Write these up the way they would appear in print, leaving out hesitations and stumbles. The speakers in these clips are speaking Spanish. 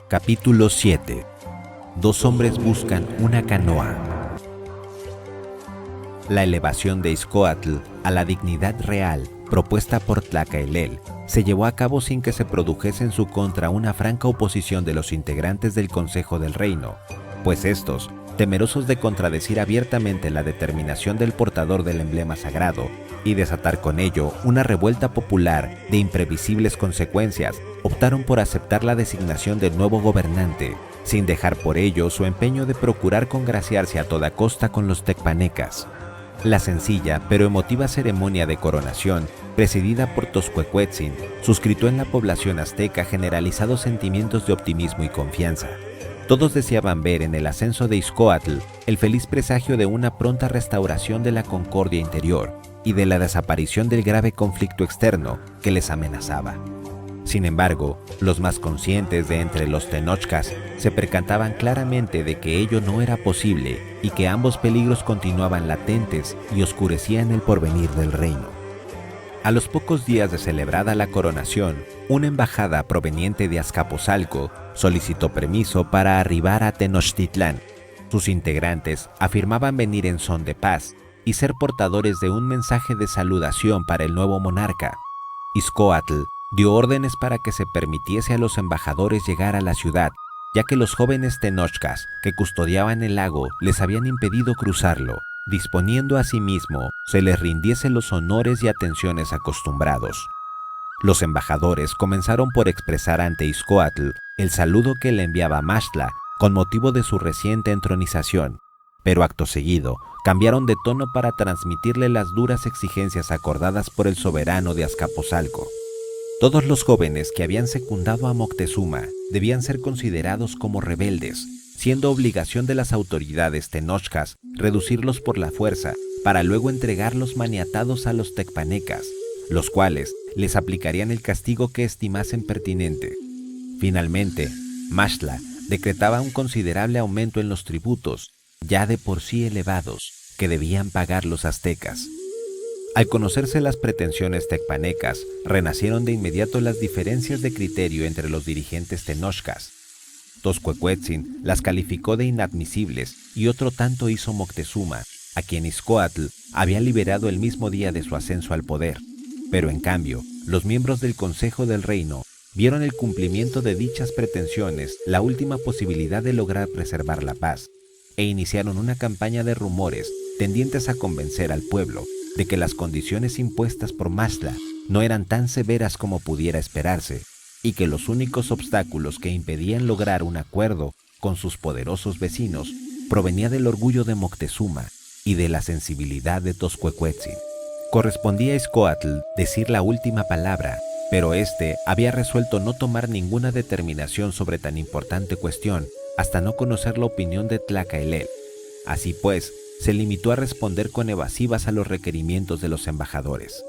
Capítulo 7. Dos hombres buscan una canoa. La elevación de Izcóatl a la dignidad real propuesta por Tlacaelel se llevó a cabo sin que se produjese en su contra una franca oposición de los integrantes del Consejo del Reino, pues estos, temerosos de contradecir abiertamente la determinación del portador del emblema sagrado y desatar con ello una revuelta popular de imprevisibles consecuencias, optaron por aceptar la designación del nuevo gobernante, sin dejar por ello su empeño de procurar congraciarse a toda costa con los tecpanecas. La sencilla pero emotiva ceremonia de coronación, presidida por Toscuecuetzin, suscitó en la población azteca generalizados sentimientos de optimismo y confianza. Todos deseaban ver en el ascenso de Izcóatl el feliz presagio de una pronta restauración de la concordia interior y de la desaparición del grave conflicto externo que les amenazaba. Sin embargo, los más conscientes de entre los tenochcas se percataban claramente de que ello no era posible y que ambos peligros continuaban latentes y oscurecían el porvenir del reino. A los pocos días de celebrada la coronación, una embajada proveniente de Azcapotzalco solicitó permiso para arribar a Tenochtitlán. Sus integrantes afirmaban venir en son de paz y ser portadores de un mensaje de saludación para el nuevo monarca. Izcóatl dio órdenes para que se permitiese a los embajadores llegar a la ciudad, ya que los jóvenes tenochcas que custodiaban el lago les habían impedido cruzarlo, disponiendo asimismo se les rindiese los honores y atenciones acostumbrados. Los embajadores comenzaron por expresar ante Izcóatl el saludo que le enviaba Maxtla con motivo de su reciente entronización, pero acto seguido cambiaron de tono para transmitirle las duras exigencias acordadas por el soberano de Azcapotzalco. Todos los jóvenes que habían secundado a Moctezuma debían ser considerados como rebeldes, siendo obligación de las autoridades tenochcas reducirlos por la fuerza para luego entregarlos maniatados a los tecpanecas, los cuales les aplicarían el castigo que estimasen pertinente. Finalmente, Maxtla decretaba un considerable aumento en los tributos, ya de por sí elevados, que debían pagar los aztecas. Al conocerse las pretensiones tecpanecas, renacieron de inmediato las diferencias de criterio entre los dirigentes tenochcas. Toscuecuetzin las calificó de inadmisibles y otro tanto hizo Moctezuma, a quien Izcóatl había liberado el mismo día de su ascenso al poder. Pero en cambio, los miembros del Consejo del Reino vieron el cumplimiento de dichas pretensiones la última posibilidad de lograr preservar la paz, e iniciaron una campaña de rumores tendientes a convencer al pueblo de que las condiciones impuestas por Maxtla no eran tan severas como pudiera esperarse, y que los únicos obstáculos que impedían lograr un acuerdo con sus poderosos vecinos provenía del orgullo de Moctezuma y de la sensibilidad de Toscuecuetzin. Correspondía a Izcóatl decir la última palabra, pero éste había resuelto no tomar ninguna determinación sobre tan importante cuestión hasta no conocer la opinión de Tlacaelel. Así pues, se limitó a responder con evasivas a los requerimientos de los embajadores.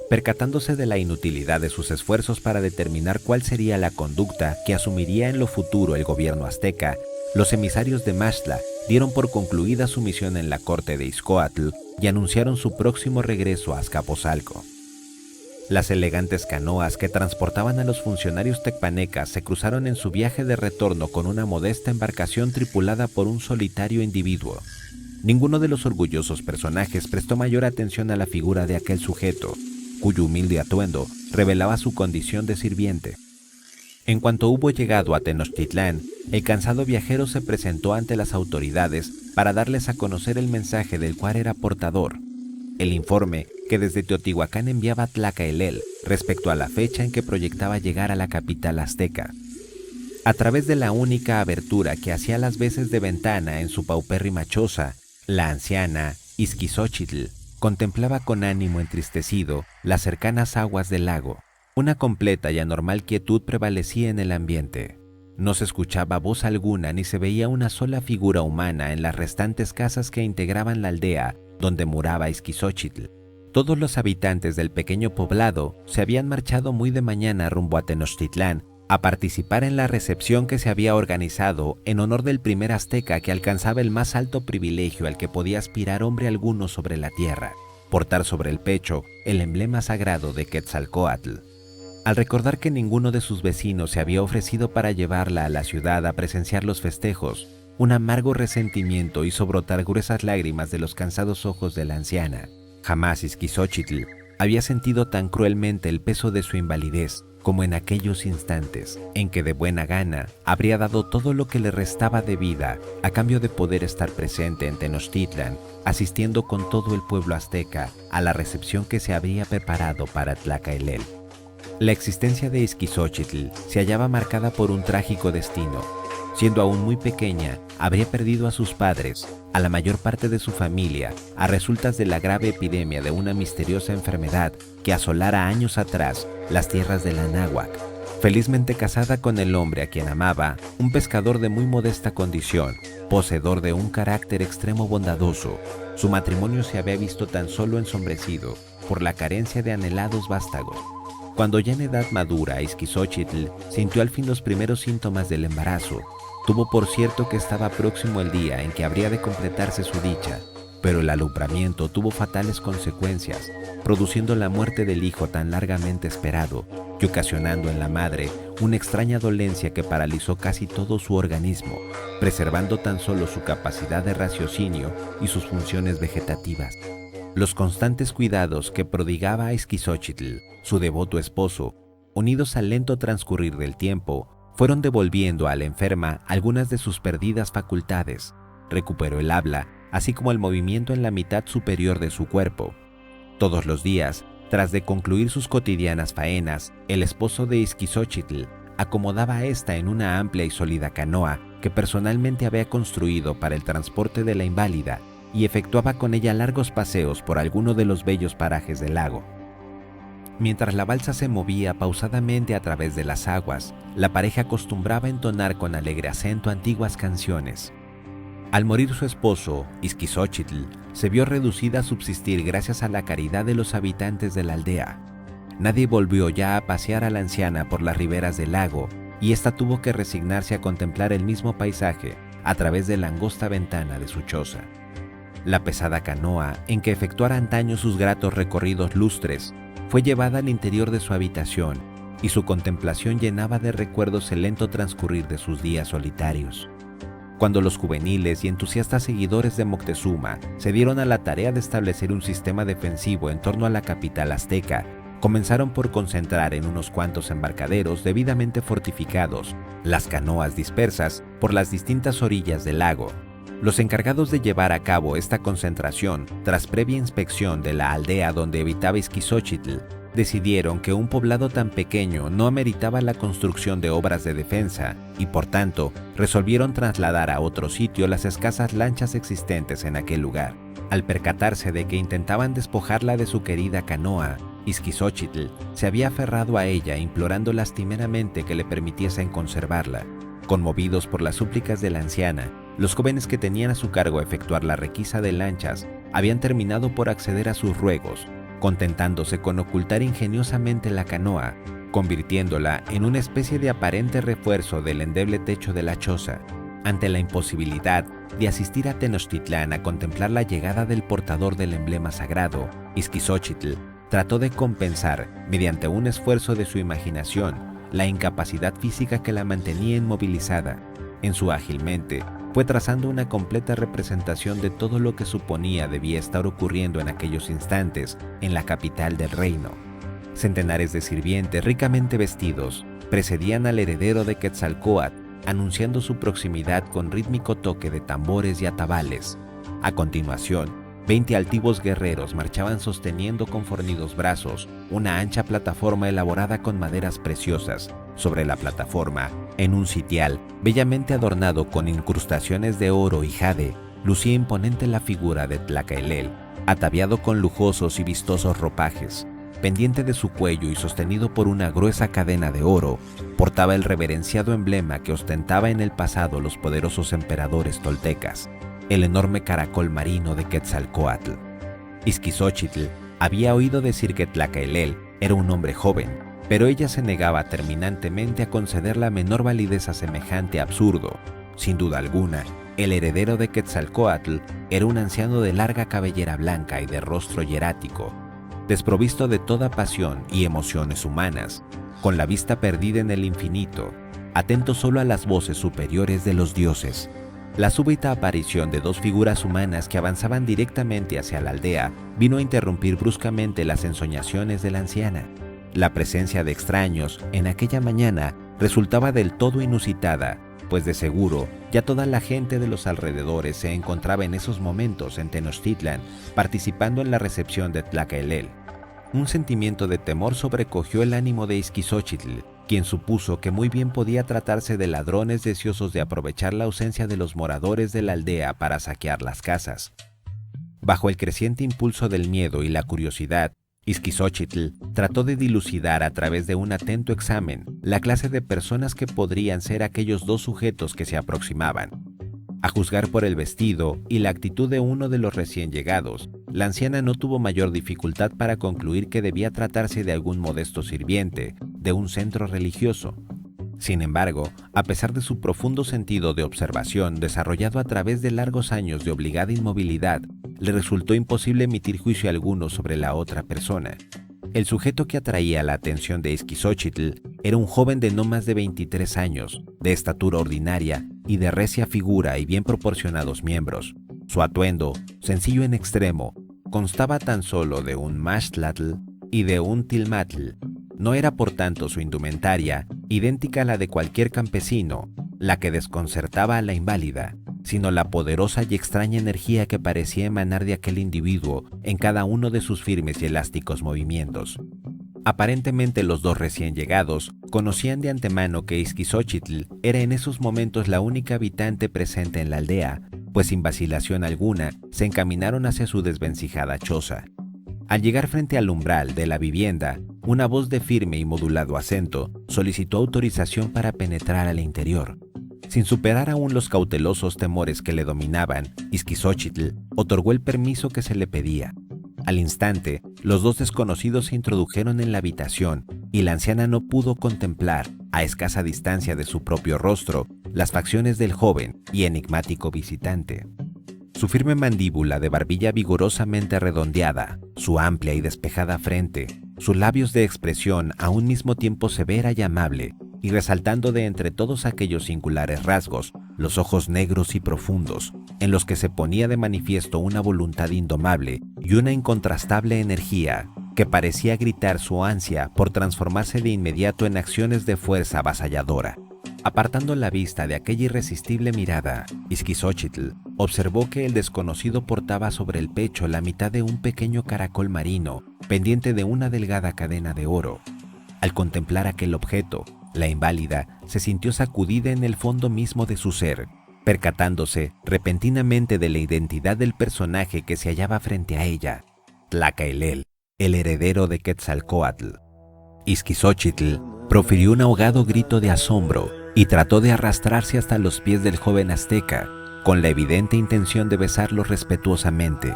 Percatándose de la inutilidad de sus esfuerzos para determinar cuál sería la conducta que asumiría en lo futuro el gobierno azteca, los emisarios de Maxtla dieron por concluida su misión en la corte de Izcóatl y anunciaron su próximo regreso a Azcapotzalco. Las elegantes canoas que transportaban a los funcionarios tecpanecas se cruzaron en su viaje de retorno con una modesta embarcación tripulada por un solitario individuo. Ninguno de los orgullosos personajes prestó mayor atención a la figura de aquel sujeto, cuyo humilde atuendo revelaba su condición de sirviente. En cuanto hubo llegado a Tenochtitlán, el cansado viajero se presentó ante las autoridades para darles a conocer el mensaje del cual era portador, el informe que desde Teotihuacán enviaba Tlacaelel respecto a la fecha en que proyectaba llegar a la capital azteca. A través de la única abertura que hacía las veces de ventana en su paupérrima choza, la anciana Izquixóchitl contemplaba con ánimo entristecido las cercanas aguas del lago. Una completa y anormal quietud prevalecía en el ambiente. No se escuchaba voz alguna ni se veía una sola figura humana en las restantes casas que integraban la aldea donde moraba Izquixóchitl. Todos los habitantes del pequeño poblado se habían marchado muy de mañana rumbo a Tenochtitlán a participar en la recepción que se había organizado en honor del primer azteca que alcanzaba el más alto privilegio al que podía aspirar hombre alguno sobre la tierra, portar sobre el pecho el emblema sagrado de Quetzalcóatl. Al recordar que ninguno de sus vecinos se había ofrecido para llevarla a la ciudad a presenciar los festejos, un amargo resentimiento hizo brotar gruesas lágrimas de los cansados ojos de la anciana. Jamás Ixquizóchitl había sentido tan cruelmente el peso de su invalidez como en aquellos instantes en que de buena gana habría dado todo lo que le restaba de vida a cambio de poder estar presente en Tenochtitlan, asistiendo con todo el pueblo azteca a la recepción que se había preparado para Tlacaelel. La existencia de Ixquizóchitl se hallaba marcada por un trágico destino. Siendo aún muy pequeña, habría perdido a sus padres, a la mayor parte de su familia, a resultas de la grave epidemia de una misteriosa enfermedad que asolara años atrás las tierras de la Anáhuac. Felizmente casada con el hombre a quien amaba, un pescador de muy modesta condición, poseedor de un carácter extremo bondadoso, su matrimonio se había visto tan solo ensombrecido por la carencia de anhelados vástagos. Cuando ya en edad madura, Ixquizóchitl sintió al fin los primeros síntomas del embarazo. Tuvo por cierto que estaba próximo el día en que habría de completarse su dicha, pero el alumbramiento tuvo fatales consecuencias, produciendo la muerte del hijo tan largamente esperado y ocasionando en la madre una extraña dolencia que paralizó casi todo su organismo, preservando tan solo su capacidad de raciocinio y sus funciones vegetativas. Los constantes cuidados que prodigaba a Ixquizóchitl, su devoto esposo, unidos al lento transcurrir del tiempo, fueron devolviendo a la enferma algunas de sus perdidas facultades. Recuperó el habla, así como el movimiento en la mitad superior de su cuerpo. Todos los días, tras de concluir sus cotidianas faenas, el esposo de Ixquizóchitl acomodaba a esta en una amplia y sólida canoa que personalmente había construido para el transporte de la inválida y efectuaba con ella largos paseos por alguno de los bellos parajes del lago. Mientras la balsa se movía pausadamente a través de las aguas, la pareja acostumbraba a entonar con alegre acento antiguas canciones. Al morir su esposo, Ixquizóchitl se vio reducida a subsistir gracias a la caridad de los habitantes de la aldea. Nadie volvió ya a pasear a la anciana por las riberas del lago, y ésta tuvo que resignarse a contemplar el mismo paisaje a través de la angosta ventana de su choza. La pesada canoa, en que efectuara antaño sus gratos recorridos lustres, fue llevada al interior de su habitación, y su contemplación llenaba de recuerdos el lento transcurrir de sus días solitarios. Cuando los juveniles y entusiastas seguidores de Moctezuma se dieron a la tarea de establecer un sistema defensivo en torno a la capital azteca, comenzaron por concentrar en unos cuantos embarcaderos debidamente fortificados las canoas dispersas por las distintas orillas del lago. Los encargados de llevar a cabo esta concentración, tras previa inspección de la aldea donde habitaba Ixquizóchitl, decidieron que un poblado tan pequeño no ameritaba la construcción de obras de defensa y, por tanto, resolvieron trasladar a otro sitio las escasas lanchas existentes en aquel lugar. Al percatarse de que intentaban despojarla de su querida canoa, Ixquizóchitl se había aferrado a ella implorando lastimeramente que le permitiesen conservarla. Conmovidos por las súplicas de la anciana, los jóvenes que tenían a su cargo efectuar la requisa de lanchas habían terminado por acceder a sus ruegos, contentándose con ocultar ingeniosamente la canoa, convirtiéndola en una especie de aparente refuerzo del endeble techo de la choza. Ante la imposibilidad de asistir a Tenochtitlán a contemplar la llegada del portador del emblema sagrado, Ixquizóchitl trató de compensar, mediante un esfuerzo de su imaginación, la incapacidad física que la mantenía inmovilizada. En su ágil mente, fue trazando una completa representación de todo lo que suponía debía estar ocurriendo en aquellos instantes en la capital del reino. Centenares de sirvientes ricamente vestidos precedían al heredero de Quetzalcóatl, anunciando su proximidad con rítmico toque de tambores y atabales. A continuación, 20 altivos guerreros marchaban sosteniendo con fornidos brazos una ancha plataforma elaborada con maderas preciosas. Sobre la plataforma, en un sitial bellamente adornado con incrustaciones de oro y jade, lucía imponente la figura de Tlacaelel, ataviado con lujosos y vistosos ropajes. Pendiente de su cuello y sostenido por una gruesa cadena de oro, portaba el reverenciado emblema que ostentaba en el pasado los poderosos emperadores toltecas, el enorme caracol marino de Quetzalcóatl. Ixquizóchitl había oído decir que Tlacaelel era un hombre joven, pero ella se negaba terminantemente a conceder la menor validez a semejante absurdo. Sin duda alguna, el heredero de Quetzalcóatl era un anciano de larga cabellera blanca y de rostro hierático, desprovisto de toda pasión y emociones humanas. con la vista perdida en el infinito, atento solo a las voces superiores de los dioses. La súbita aparición de dos figuras humanas que avanzaban directamente hacia la aldea vino a interrumpir bruscamente las ensoñaciones de la anciana. La presencia de extraños en aquella mañana resultaba del todo inusitada, pues de seguro ya toda la gente de los alrededores se encontraba en esos momentos en Tenochtitlan participando en la recepción de Tlacaelel. Un sentimiento de temor sobrecogió el ánimo de Ixquixóchitl, quien supuso que muy bien podía tratarse de ladrones deseosos de aprovechar la ausencia de los moradores de la aldea para saquear las casas. Bajo el creciente impulso del miedo y la curiosidad, Ixquixóchitl trató de dilucidar a través de un atento examen la clase de personas que podrían ser aquellos dos sujetos que se aproximaban. A juzgar por el vestido y la actitud de uno de los recién llegados, la anciana no tuvo mayor dificultad para concluir que debía tratarse de algún modesto sirviente de un centro religioso. Sin embargo, a pesar de su profundo sentido de observación desarrollado a través de largos años de obligada inmovilidad, le resultó imposible emitir juicio alguno sobre la otra persona. El sujeto que atraía la atención de Ixquixóchitl era un joven de no más de 23 años, de estatura ordinaria y de recia figura y bien proporcionados miembros. Su atuendo, sencillo en extremo, constaba tan solo de un maxtlatl y de un tilmatl. No era por tanto su indumentaria, idéntica a la de cualquier campesino, la que desconcertaba a la inválida, sino la poderosa y extraña energía que parecía emanar de aquel individuo en cada uno de sus firmes y elásticos movimientos. Aparentemente los dos recién llegados conocían de antemano que Ixquixóchitl era en esos momentos la única habitante presente en la aldea, pues sin vacilación alguna se encaminaron hacia su desvencijada choza. Al llegar frente al umbral de la vivienda, una voz de firme y modulado acento solicitó autorización para penetrar al interior. Sin superar aún los cautelosos temores que le dominaban, Ixquixóchitl otorgó el permiso que se le pedía. Al instante, los dos desconocidos se introdujeron en la habitación y la anciana no pudo contemplar, a escasa distancia de su propio rostro, las facciones del joven y enigmático visitante. Su firme mandíbula de barbilla vigorosamente redondeada, su amplia y despejada frente, sus labios de expresión a un mismo tiempo severa y amable, y resaltando de entre todos aquellos singulares rasgos, los ojos negros y profundos, en los que se ponía de manifiesto una voluntad indomable y una incontrastable energía, que parecía gritar su ansia por transformarse de inmediato en acciones de fuerza avasalladora. Apartando la vista de aquella irresistible mirada, Ixquixóchitl observó que el desconocido portaba sobre el pecho la mitad de un pequeño caracol marino, pendiente de una delgada cadena de oro. Al contemplar aquel objeto, la inválida se sintió sacudida en el fondo mismo de su ser, percatándose repentinamente de la identidad del personaje que se hallaba frente a ella, Tlacaelel, el heredero de Quetzalcóatl. Ixquixóchitl profirió un ahogado grito de asombro y trató de arrastrarse hasta los pies del joven azteca, con la evidente intención de besarlo respetuosamente.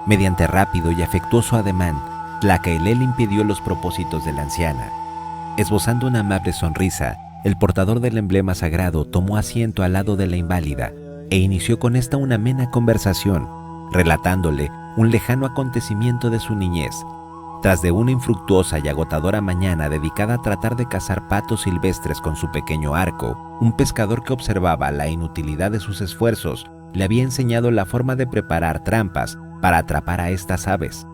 Mediante rápido y afectuoso ademán, Tlacaelel impidió los propósitos de la anciana. Esbozando una amable sonrisa, el portador del emblema sagrado tomó asiento al lado de la inválida e inició con esta una amena conversación, relatándole un lejano acontecimiento de su niñez. Tras de una infructuosa y agotadora mañana dedicada a tratar de cazar patos silvestres con su pequeño arco, un pescador que observaba la inutilidad de sus esfuerzos le había enseñado la forma de preparar trampas para atrapar a estas aves,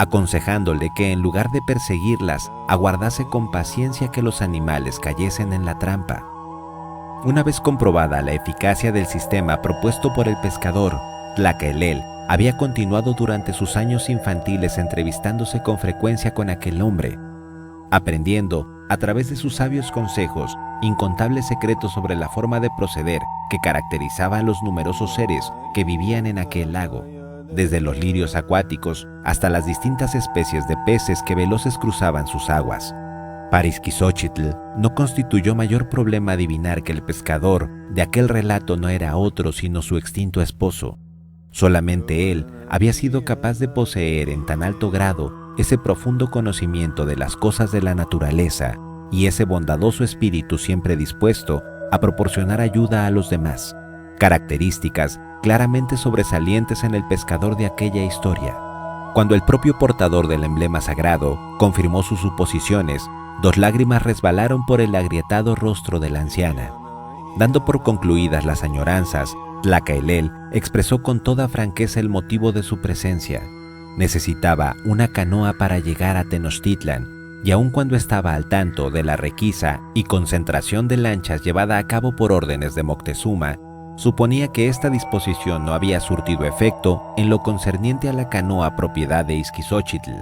aconsejándole que en lugar de perseguirlas, aguardase con paciencia que los animales cayesen en la trampa. Una vez comprobada la eficacia del sistema propuesto por el pescador, Tlacaelel había continuado durante sus años infantiles entrevistándose con frecuencia con aquel hombre, aprendiendo, a través de sus sabios consejos, incontables secretos sobre la forma de proceder que caracterizaba a los numerosos seres que vivían en aquel lago, desde los lirios acuáticos hasta las distintas especies de peces que veloces cruzaban sus aguas. Para Ixquixóchitl no constituyó mayor problema adivinar que el pescador de aquel relato no era otro sino su extinto esposo. Solamente él había sido capaz de poseer en tan alto grado ese profundo conocimiento de las cosas de la naturaleza y ese bondadoso espíritu siempre dispuesto a proporcionar ayuda a los demás, características claramente sobresalientes en el pescador de aquella historia. Cuando el propio portador del emblema sagrado confirmó sus suposiciones, 2 lágrimas resbalaron por el agrietado rostro de la anciana. Dando por concluidas las añoranzas, Tlacaelel expresó con toda franqueza el motivo de su presencia. Necesitaba una canoa para llegar a Tenochtitlan, y aun cuando estaba al tanto de la requisa y concentración de lanchas llevada a cabo por órdenes de Moctezuma, suponía que esta disposición no había surtido efecto en lo concerniente a la canoa propiedad de Ixquizóchitl,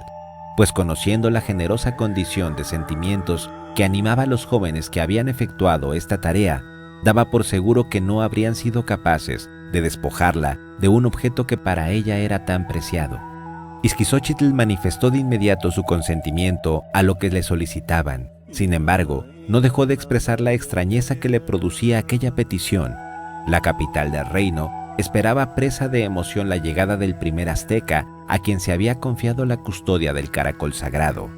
pues conociendo la generosa condición de sentimientos que animaba a los jóvenes que habían efectuado esta tarea, daba por seguro que no habrían sido capaces de despojarla de un objeto que para ella era tan preciado. Ixquizóchitl manifestó de inmediato su consentimiento a lo que le solicitaban. Sin embargo, no dejó de expresar la extrañeza que le producía aquella petición. La capital del reino esperaba presa de emoción la llegada del primer azteca a quien se había confiado la custodia del caracol sagrado.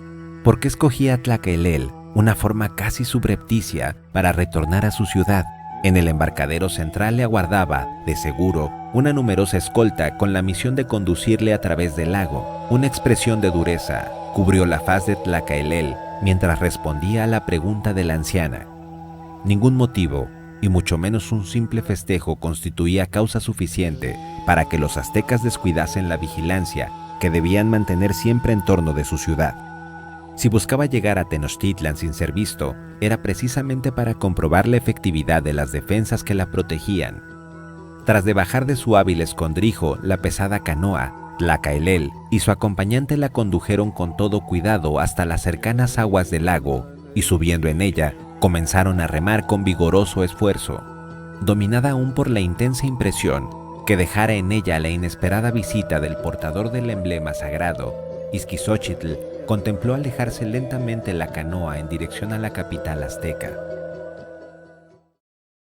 ¿Por qué escogía Tlacaelel una forma casi subrepticia para retornar a su ciudad? En el embarcadero central le aguardaba, de seguro, una numerosa escolta con la misión de conducirle a través del lago. Una expresión de dureza cubrió la faz de Tlacaelel mientras respondía a la pregunta de la anciana. Ningún motivo, y mucho menos un simple festejo, constituía causa suficiente para que los aztecas descuidasen la vigilancia que debían mantener siempre en torno de su ciudad. Si buscaba llegar a Tenochtitlan sin ser visto, era precisamente para comprobar la efectividad de las defensas que la protegían. Tras de bajar de su hábil escondrijo la pesada canoa, Tlacaelel y su acompañante la condujeron con todo cuidado hasta las cercanas aguas del lago y, subiendo en ella, comenzaron a remar con vigoroso esfuerzo. Dominada aún por la intensa impresión que dejara en ella la inesperada visita del portador del emblema sagrado, Ixquizóchitl contempló alejarse lentamente la canoa en dirección a la capital azteca.